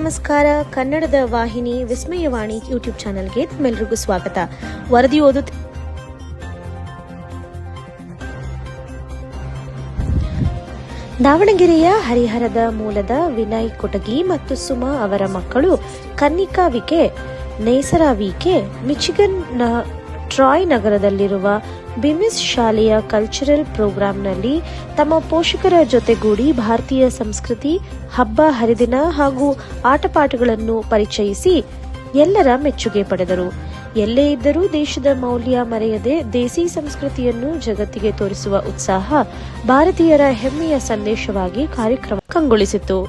ನಮಸ್ಕಾರ. ಕನ್ನಡದ ವಾಹಿನಿ ವಿಸ್ಮಯವಾಣಿ ಯೂಟ್ಯೂಬ್ ಚಾನೆಲ್ಗೆ ತಮ್ಮೆಲ್ಲರಿಗೂ ಸ್ವಾಗತ. ವರದಿ ಓದುತ್ತ ದಾವಣಗೆರೆಯ ಹರಿಹರದ ಮೂಲದ ವಿನಯ್ ಕೊಟಗಿ ಮತ್ತು ಸುಮಾ ಅವರ ಮಕ್ಕಳು ಕನ್ನಿಕಾ ವಿಕೆ, ನೇಸರ ವಿಕೆ ಮಿಚಿಗನ್ನ ಟ್ರಾಯ್ ನಗರದಲ್ಲಿರುವ ಬಿಮಿಸ್ ಶಾಲೆಯ ಕಲ್ಚರಲ್ ಪ್ರೋಗ್ರಾಂನಲ್ಲಿ ತಮ್ಮ ಪೋಷಕರ ಜೊತೆಗೂಡಿ ಭಾರತೀಯ ಸಂಸ್ಕೃತಿ, ಹಬ್ಬ ಹರಿದಿನ ಹಾಗೂ ಆಟಪಾಠಗಳನ್ನು ಪರಿಚಯಿಸಿ ಎಲ್ಲರ ಮೆಚ್ಚುಗೆ ಪಡೆದರು. ಎಲ್ಲೇ ಇದ್ದರೂ ದೇಶದ ಮೌಲ್ಯ ಮರೆಯದೆ ದೇಸಿ ಸಂಸ್ಕೃತಿಯನ್ನು ಜಗತ್ತಿಗೆ ತೋರಿಸುವ ಉತ್ಸಾಹ ಭಾರತೀಯರ ಹೆಮ್ಮೆಯ ಸಂದೇಶವಾಗಿ ಕಾರ್ಯಕ್ರಮ ಕಂಗೊಳಿಸಿತು.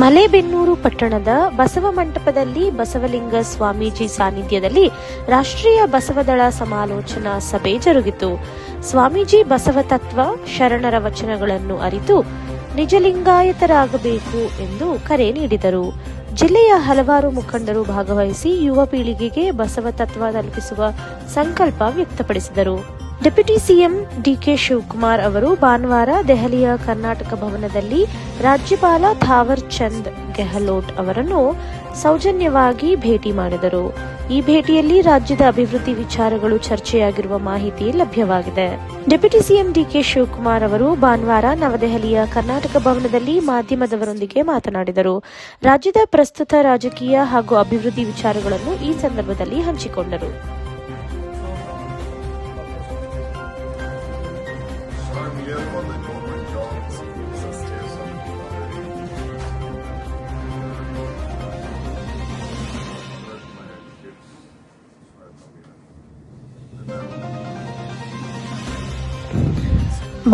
ಮಲೇಬೆನ್ನೂರು ಪಟ್ಟಣದ ಬಸವ ಮಂಟಪದಲ್ಲಿ ಬಸವಲಿಂಗ ಸ್ವಾಮೀಜಿ ಸಾನ್ನಿಧ್ಯದಲ್ಲಿ ರಾಷ್ಟ್ರೀಯ ಬಸವದಳ ಸಮಾಲೋಚನಾ ಸಭೆ ಜರುಗಿತು. ಸ್ವಾಮೀಜಿ ಬಸವ ತತ್ವ, ಶರಣರ ವಚನಗಳನ್ನು ಅರಿತು ನಿಜಲಿಂಗಾಯತರಾಗಬೇಕು ಎಂದು ಕರೆ ನೀಡಿದರು. ಜಿಲ್ಲೆಯ ಹಲವಾರು ಮುಖಂಡರು ಭಾಗವಹಿಸಿ ಯುವ ಪೀಳಿಗೆಗೆ ಬಸವ ತತ್ವ ತಲುಪಿಸುವ ಸಂಕಲ್ಪ ವ್ಯಕ್ತಪಡಿಸಿದರು. ಡೆಪ್ಯೂಟಿ ಸಿಎಂ ಡಿಕೆ ಶಿವಕುಮಾರ್ ಅವರು ಭಾನುವಾರ ದೆಹಲಿಯ ಕರ್ನಾಟಕ ಭವನದಲ್ಲಿ ರಾಜ್ಯಪಾಲ ಥಾವರ್ ಚಂದ್ ಗೆಹ್ಲೋಟ್ ಅವರನ್ನು ಸೌಜನ್ಯವಾಗಿ ಭೇಟಿ ಮಾಡಿದರು. ಈ ಭೇಟಿಯಲ್ಲಿ ರಾಜ್ಯದ ಅಭಿವೃದ್ಧಿ ವಿಚಾರಗಳು ಚರ್ಚೆಯಾಗಿರುವ ಮಾಹಿತಿ ಲಭ್ಯವಾಗಿದೆ. ಡೆಪ್ಯೂಟಿ ಸಿಎಂ ಡಿಕೆ ಶಿವಕುಮಾರ್ ಅವರು ಭಾನುವಾರ ನವದೆಹಲಿಯ ಕರ್ನಾಟಕ ಭವನದಲ್ಲಿ ಮಾಧ್ಯಮದವರೊಂದಿಗೆ ಮಾತನಾಡಿದರು. ರಾಜ್ಯದ ಪ್ರಸ್ತುತ ರಾಜಕೀಯ ಹಾಗೂ ಅಭಿವೃದ್ಧಿ ವಿಚಾರಗಳನ್ನು ಈ ಸಂದರ್ಭದಲ್ಲಿ ಹಂಚಿಕೊಂಡರು.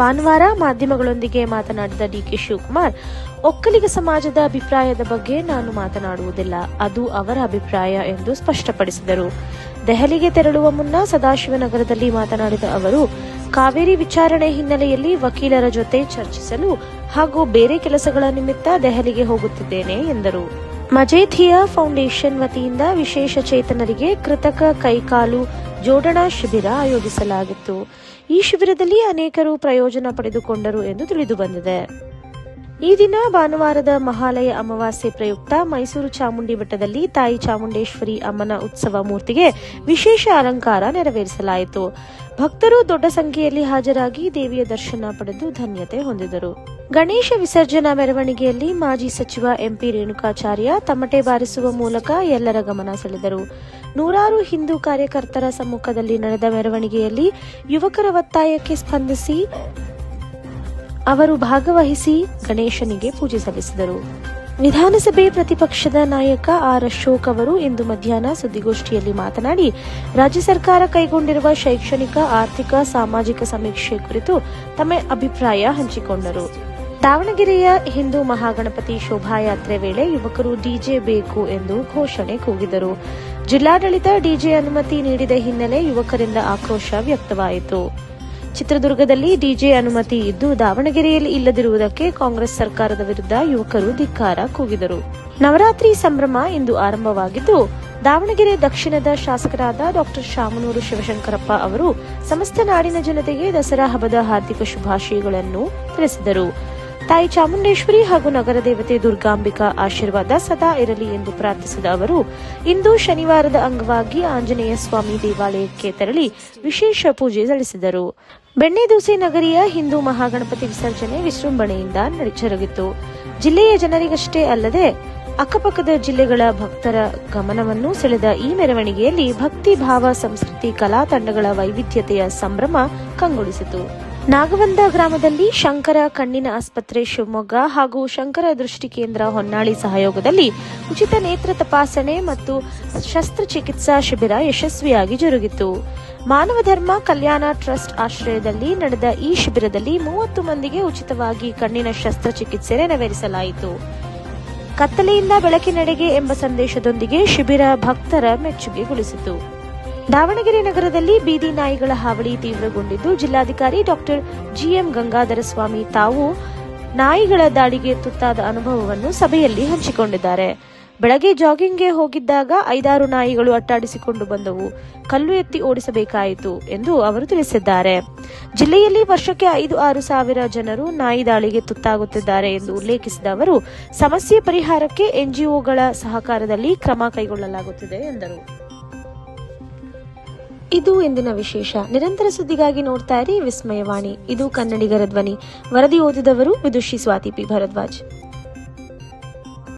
ಭಾನುವಾರ ಮಾಧ್ಯಮಗಳೊಂದಿಗೆ ಮಾತನಾಡಿದ ಡಿಕೆ ಶಿವಕುಮಾರ್, ಒಕ್ಕಲಿಗ ಸಮಾಜದ ಅಭಿಪ್ರಾಯದ ಬಗ್ಗೆ ನಾನು ಮಾತನಾಡುವುದಿಲ್ಲ, ಅದು ಅವರ ಅಭಿಪ್ರಾಯ ಎಂದು ಸ್ಪಷ್ಟಪಡಿಸಿದರು. ದೆಹಲಿಗೆ ತೆರಳುವ ಮುನ್ನ ಸದಾಶಿವನಗರದಲ್ಲಿ ಮಾತನಾಡಿದ ಅವರು, ಕಾವೇರಿ ವಿಚಾರಣೆ ಹಿನ್ನೆಲೆಯಲ್ಲಿ ವಕೀಲರ ಜೊತೆ ಚರ್ಚಿಸಲು ಹಾಗೂ ಬೇರೆ ಕೆಲಸಗಳ ನಿಮಿತ್ತ ದೆಹಲಿಗೆ ಹೋಗುತ್ತಿದ್ದೇನೆ ಎಂದರು. ಮಜೇಥಿಯಾ ಫೌಂಡೇಶನ್ ವತಿಯಿಂದ ವಿಶೇಷ ಚೇತನರಿಗೆ ಕೃತಕ ಕೈಕಾಲು ಜೋಡಣಾ ಶಿಬಿರ ಆಯೋಜಿಸಲಾಗಿತ್ತು. ಈ ಶಿಬಿರದಲ್ಲಿ ಅನೇಕರು ಪ್ರಯೋಜನ ಪಡೆದುಕೊಂಡರು ಎಂದು ತಿಳಿದುಬಂದಿದೆ. ಈ ದಿನ ಭಾನುವಾರದ ಮಹಾಲಯ ಅಮಾವಾಸ್ಯೆ ಪ್ರಯುಕ್ತ ಮೈಸೂರು ಚಾಮುಂಡಿ ಬೆಟ್ಟದಲ್ಲಿ ತಾಯಿ ಚಾಮುಂಡೇಶ್ವರಿ ಅಮ್ಮನ ಉತ್ಸವ ಮೂರ್ತಿಗೆ ವಿಶೇಷ ಅಲಂಕಾರ ನೆರವೇರಿಸಲಾಯಿತು. ಭಕ್ತರು ದೊಡ್ಡ ಸಂಖ್ಯೆಯಲ್ಲಿ ಹಾಜರಾಗಿ ದೇವಿಯ ದರ್ಶನ ಪಡೆದು ಧನ್ಯತೆ ಹೊಂದಿದರು. ಗಣೇಶ ವಿಸರ್ಜನಾ ಮೆರವಣಿಗೆಯಲ್ಲಿ ಮಾಜಿ ಸಚಿವ ಎಂಪಿ ರೇಣುಕಾಚಾರ್ಯ ತಮಟೆ ಬಾರಿಸುವ ಮೂಲಕ ಎಲ್ಲರ ಗಮನ ಸೆಳೆದರು. ನೂರಾರು ಹಿಂದೂ ಕಾರ್ಯಕರ್ತರ ಸಮ್ಮುಖದಲ್ಲಿ ನಡೆದ ಮೆರವಣಿಗೆಯಲ್ಲಿ ಯುವಕರ ಒತ್ತಾಯಕ್ಕೆ ಸ್ಪಂದಿಸಿ ಅವರು ಭಾಗವಹಿಸಿ ಗಣೇಶನಿಗೆ ಪೂಜೆ ಸಲ್ಲಿಸಿದರು. ವಿಧಾನಸಭೆ ಪ್ರತಿಪಕ್ಷದ ನಾಯಕ ಆರ್ ಅಶೋಕ್ ಅವರು ಇಂದು ಮಧ್ಯಾಹ್ನ ಸುದ್ದಿಗೋಷ್ಠಿಯಲ್ಲಿ ಮಾತನಾಡಿ, ರಾಜ್ಯ ಸರ್ಕಾರ ಕೈಗೊಂಡಿರುವ ಶೈಕ್ಷಣಿಕ, ಆರ್ಥಿಕ, ಸಾಮಾಜಿಕ ಸಮೀಕ್ಷೆ ಕುರಿತು ತಮ್ಮ ಅಭಿಪ್ರಾಯ ಹಂಚಿಕೊಂಡರು. ದಾವಣಗೆರೆಯ ಹಿಂದೂ ಮಹಾಗಣಪತಿ ಶೋಭಾಯಾತ್ರೆ ವೇಳೆ ಯುವಕರು ಡಿಜೆ ಬೇಕು ಎಂದು ಘೋಷಣೆ ಕೂಗಿದರು. ಜಿಲ್ಲಾಡಳಿತ ಡಿಜೆ ಅನುಮತಿ ನೀಡಿದ ಹಿನ್ನೆಲೆ ಯುವಕರಿಂದ ಆಕ್ರೋಶ ವ್ಯಕ್ತವಾಯಿತು. ಚಿತ್ರದುರ್ಗದಲ್ಲಿ ಡಿಜೆ ಅನುಮತಿ ಇದ್ದು ದಾವಣಗೆರೆಯಲ್ಲಿ ಇಲ್ಲದಿರುವುದಕ್ಕೆ ಕಾಂಗ್ರೆಸ್ ಸರ್ಕಾರದ ವಿರುದ್ಧ ಯುವಕರು ಧಿಕ್ಕಾರ ಕೂಗಿದರು. ನವರಾತ್ರಿ ಸಂಭ್ರಮ ಇಂದು ಆರಂಭವಾಗಿದ್ದು, ದಾವಣಗೆರೆ ದಕ್ಷಿಣದ ಶಾಸಕರಾದ ಡಾ ಶಾಮನೂರು ಶಿವಶಂಕರಪ್ಪ ಅವರು ಸಮಸ್ತ ನಾಡಿನ ಜನತೆಗೆ ದಸರಾ ಹಬ್ಬದ ಹಾರ್ದಿಕ ಶುಭಾಶಯಗಳನ್ನು ತಿಳಿಸಿದರು. ತಾಯಿ ಚಾಮುಂಡೇಶ್ವರಿ ಹಾಗೂ ನಗರ ದೇವತೆ ದುರ್ಗಾಂಬಿಕಾ ಆಶೀರ್ವಾದ ಸದಾ ಇರಲಿ ಎಂದು ಪ್ರಾರ್ಥಿಸಿದ ಅವರು ಇಂದು ಶನಿವಾರದ ಅಂಗವಾಗಿ ಆಂಜನೇಯ ಸ್ವಾಮಿ ದೇವಾಲಯಕ್ಕೆ ತೆರಳಿ ವಿಶೇಷ ಪೂಜೆ ಸಲ್ಲಿಸಿದರು. ಬೆಣ್ಣೆದೋಸೆ ನಗರಿಯ ಹಿಂದೂ ಮಹಾಗಣಪತಿ ವಿಸರ್ಜನೆ ವಿಜೃಂಭಣೆಯಿಂದ ಜರುಗಿತು. ಜಿಲ್ಲೆಯ ಜನರಿಗಷ್ಟೇ ಅಲ್ಲದೆ ಅಕ್ಕಪಕ್ಕದ ಜಿಲ್ಲೆಗಳ ಭಕ್ತರ ಗಮನವನ್ನು ಸೆಳೆದ ಈ ಮೆರವಣಿಗೆಯಲ್ಲಿ ಭಕ್ತಿ ಭಾವ, ಸಂಸ್ಕೃತಿ, ಕಲಾ ತಂಡಗಳ ವೈವಿಧ್ಯತೆಯ ಸಂಭ್ರಮ ಕಂಗೊಳಿಸಿತು. ನಾಗವಂದ ಗ್ರಾಮದಲ್ಲಿ ಶಂಕರ ಕಣ್ಣಿನ ಆಸ್ಪತ್ರೆ ಶಿವಮೊಗ್ಗ ಹಾಗೂ ಶಂಕರ ದೃಷ್ಟಿ ಕೇಂದ್ರ ಹೊನ್ನಾಳಿ ಸಹಯೋಗದಲ್ಲಿ ಉಚಿತ ನೇತ್ರ ತಪಾಸಣೆ ಮತ್ತು ಶಸ್ತ್ರಚಿಕಿತ್ಸಾ ಶಿಬಿರ ಯಶಸ್ವಿಯಾಗಿ ಜರುಗಿತು. ಮಾನವ ಧರ್ಮ ಕಲ್ಯಾಣ ಟ್ರಸ್ಟ್ ಆಶ್ರಯದಲ್ಲಿ ನಡೆದ ಈ ಶಿಬಿರದಲ್ಲಿ 30 ಮಂದಿಗೆ ಉಚಿತವಾಗಿ ಕಣ್ಣಿನ ಶಸ್ತ್ರಚಿಕಿತ್ಸೆ ನೆರವೇರಿಸಲಾಯಿತು. ಕತ್ತಲೆಯಿಂದ ಬೆಳಕಿನೆಡೆಗೆ ಎಂಬ ಸಂದೇಶದೊಂದಿಗೆ ಶಿಬಿರ ಭಕ್ತರ ಮೆಚ್ಚುಗೆಗೊಳಿಸಿತು. ದಾವಣಗೆರೆ ನಗರದಲ್ಲಿ ಬೀದಿ ನಾಯಿಗಳ ಹಾವಳಿ ತೀವ್ರಗೊಂಡಿದ್ದು, ಜಿಲ್ಲಾಧಿಕಾರಿ ಡಾ ಜಿಎಂ ಗಂಗಾಧರ ಸ್ವಾಮಿ ತಾವು ನಾಯಿಗಳ ದಾಳಿಗೆ ತುತ್ತಾದ ಅನುಭವವನ್ನು ಸಭೆಯಲ್ಲಿ ಹಂಚಿಕೊಂಡಿದ್ದಾರೆ. ಬೆಳಗ್ಗೆ ಜಾಗಿಂಗ್ಗೆ ಹೋಗಿದ್ದಾಗ 5-6 ನಾಯಿಗಳು ಅಟ್ಟಾಡಿಸಿಕೊಂಡು ಬಂದವು. ಕಲ್ಲು ಎತ್ತಿ ಓಡಿಸಬೇಕಾಯಿತು ಎಂದು ಅವರು ತಿಳಿಸಿದ್ದಾರೆ. ಜಿಲ್ಲೆಯಲ್ಲಿ ವರ್ಷಕ್ಕೆ 5-6 ಸಾವಿರ ಜನರು ನಾಯಿ ದಾಳಿಗೆ ತುತ್ತಾಗುತ್ತಿದ್ದಾರೆ ಎಂದು ಉಲ್ಲೇಖಿಸಿದ ಅವರು, ಸಮಸ್ಯೆ ಪರಿಹಾರಕ್ಕೆ ಎನ್ಜಿಒಗಳ ಸಹಕಾರದಲ್ಲಿ ಕ್ರಮ ಕೈಗೊಳ್ಳಲಾಗುತ್ತಿದೆ ಎಂದರು. ಇದು ಇಂದಿನ ವಿಶೇಷ. ನಿರಂತರ ಸುದ್ದಿಗಾಗಿ ನೋಡ್ತಾ ಇರಿ ವಿಸ್ಮಯವಾಣಿ. ಇದು ಕನ್ನಡಿಗರ ಧ್ವನಿ. ವರದಿ ಓದಿದವರು ವಿದುಷಿ ಸ್ವಾತಿ ಪಿ ಭರದ್ವಾಜ್.